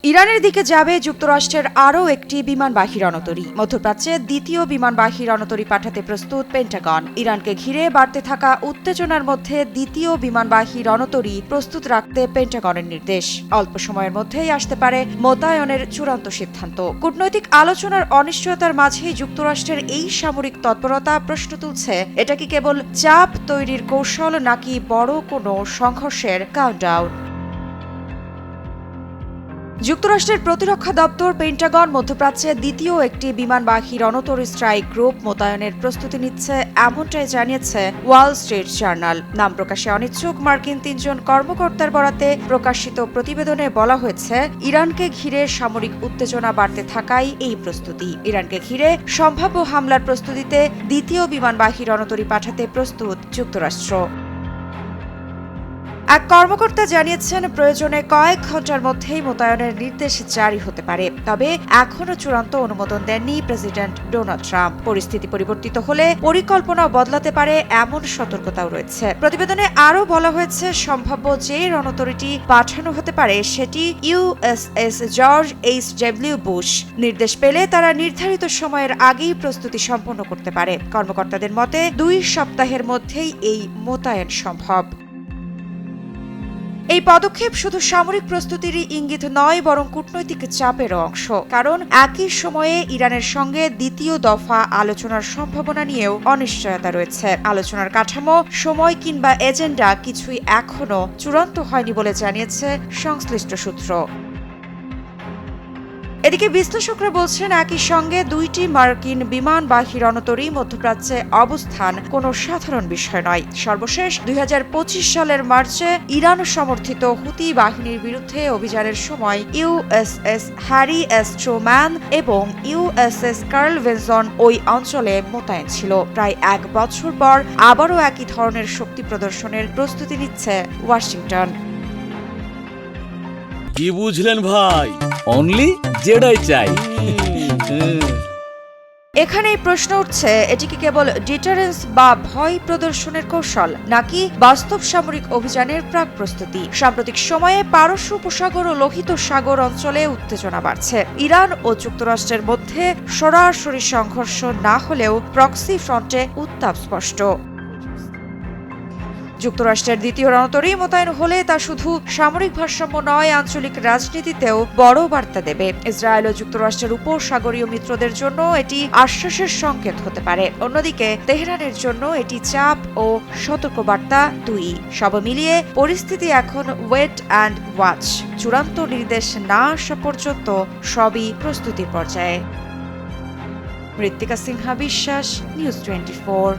ইরানের দিকে যাবে যুক্তরাষ্ট্রের আরও একটি বিমানবাহী রণতরী। মধ্যপ্রাচ্যে দ্বিতীয় বিমানবাহী রণতরী পাঠাতে প্রস্তুত পেন্টাগন। ইরানকে ঘিরে বাড়তে থাকা উত্তেজনার মধ্যে দ্বিতীয় বিমানবাহী রণতরী প্রস্তুত রাখতে পেন্টাগনের নির্দেশ। অল্প সময়ের মধ্যেই আসতে পারে মোতায়েনের চূড়ান্ত সিদ্ধান্ত। কূটনৈতিক আলোচনার অনিশ্চয়তার মাঝেই যুক্তরাষ্ট্রের এই সামরিক তৎপরতা প্রশ্ন তুলছে, এটা কি কেবল চাপ তৈরির কৌশল নাকি বড় কোনো সংঘর্ষের কাউন্টডাউন? যুক্তরাষ্ট্রের প্রতিরক্ষা দপ্তর পেন্টাগন মধ্যপ্রাচ্যে দ্বিতীয় একটি বিমানবাহী রণতরী স্ট্রাইক গ্রুপ মোতায়েনের প্রস্তুতি নিচ্ছে, এমনটাই জানিয়েছে ওয়াল স্ট্রিট জার্নাল। নাম প্রকাশে অনিচ্ছুক মার্কিন ৩ জন কর্মকর্তার বরাতে প্রকাশিত প্রতিবেদনে বলা হয়েছে, ইরানকে ঘিরে সামরিক উত্তেজনা বাড়তে থাকায় এই প্রস্তুতি। ইরানকে ঘিরে সম্ভাব্য হামলার প্রস্তুতিতে দ্বিতীয় বিমানবাহী রণতরী পাঠাতে প্রস্তুত যুক্তরাষ্ট্র। এক কর্মকর্তা জানিয়েছেন, প্রয়োজনে কয়েক ঘন্টার মধ্যেই মোতায়েনের নির্দেশ জারি হতে পারে। তবে এখনও চূড়ান্ত অনুমোদন দেননি প্রেসিডেন্ট ডোনাল্ড ট্রাম্প। পরিস্থিতি পরিবর্তিত হলে পরিকল্পনা বদলাতে পারে এমন সতর্কতাও রয়েছে। প্রতিবেদনে আরও বলা হয়েছে, সম্ভাব্য যে রণতরীটি পাঠানো হতে পারে সেটি ইউএসএস জর্জ এইচ.ডব্লিউ. বুশ। নির্দেশ পেলে তারা নির্ধারিত সময়ের আগেই প্রস্তুতি সম্পন্ন করতে পারে। কর্মকর্তাদের মতে 2 সপ্তাহের মধ্যেই এই মোতায়েন সম্ভব। এই পদক্ষেপ শুধু সামরিক প্রস্তুতিরই ইঙ্গিত নয়, বরং কূটনৈতিক চাপেরও অংশ। কারণ একই সময়ে ইরানের সঙ্গে দ্বিতীয় দফা আলোচনার সম্ভাবনা নিয়েও অনিশ্চয়তা রয়েছে। আলোচনার কাঠামো, সময় কিংবা এজেন্ডা কিছুই এখনও চূড়ান্ত হয়নি বলে জানিয়েছে সংশ্লিষ্ট সূত্র। এদিকে বিশ্লেষকরা বলছেন, একই সঙ্গে 2টি মার্কিন বিমানবাহী রণতরী মধ্যপ্রাচ্যে অবস্থান কোনো সাধারণ বিষয় নয়। সর্বশেষ 2025 সালের মার্চে ইরান সমর্থিত হুতি বাহিনীর বিরুদ্ধে অভিযানের সময় ইউএসএস হ্যারি এস ট্রুম্যান এবং ইউএসএস কার্ল ভিনসন ওই অঞ্চলে মোতায়েন ছিল। প্রায় 1 বছর পর আবারও একই ধরনের শক্তি প্রদর্শনের প্রস্তুতি নিচ্ছে ওয়াশিংটন। কি বুঝলেন ভাই? অনলি জেডাই চাই। এখানেই প্রশ্ন উঠছে, এটি কি কেবল ডিটারেন্স বা ভয় প্রদর্শনের কৌশল, নাকি বাস্তব সামরিক অভিযানের প্রাক প্রস্তুতি? সাম্প্রতিক সময়ে পারস্য উপসাগর ও লোহিত সাগর অঞ্চলে উত্তেজনা বাড়ছে। ইরান ও যুক্তরাষ্ট্রের মধ্যে সরাসরি সংঘর্ষ না হলেও প্রক্সি ফ্রন্টে উত্তাপ স্পষ্ট। যুক্তরাষ্ট্রের দ্বিতীয় রণতরী মোতায়েন হলে তা শুধু সামরিক ভারসাম্য নয়, আঞ্চলিক রাজনীতিতেও বড় বার্তা দেবে। ইসরায়েল ও যুক্তরাষ্ট্রের উপসাগরীয় মিত্রদের জন্য এটি আশ্বাসের সংকেত হতে পারে। অন্যদিকে তেহরানের জন্য এটি চাপ ও সতর্কবার্তা দুই। সব মিলিয়ে পরিস্থিতি এখন ওয়েট অ্যান্ড ওয়াচ। চূড়ান্ত নির্দেশ না আসা পর্যন্ত সবই প্রস্তুতির পর্যায়ে। মৃত্তিকা সিনহা বিশ্বাস, নিউজ 24।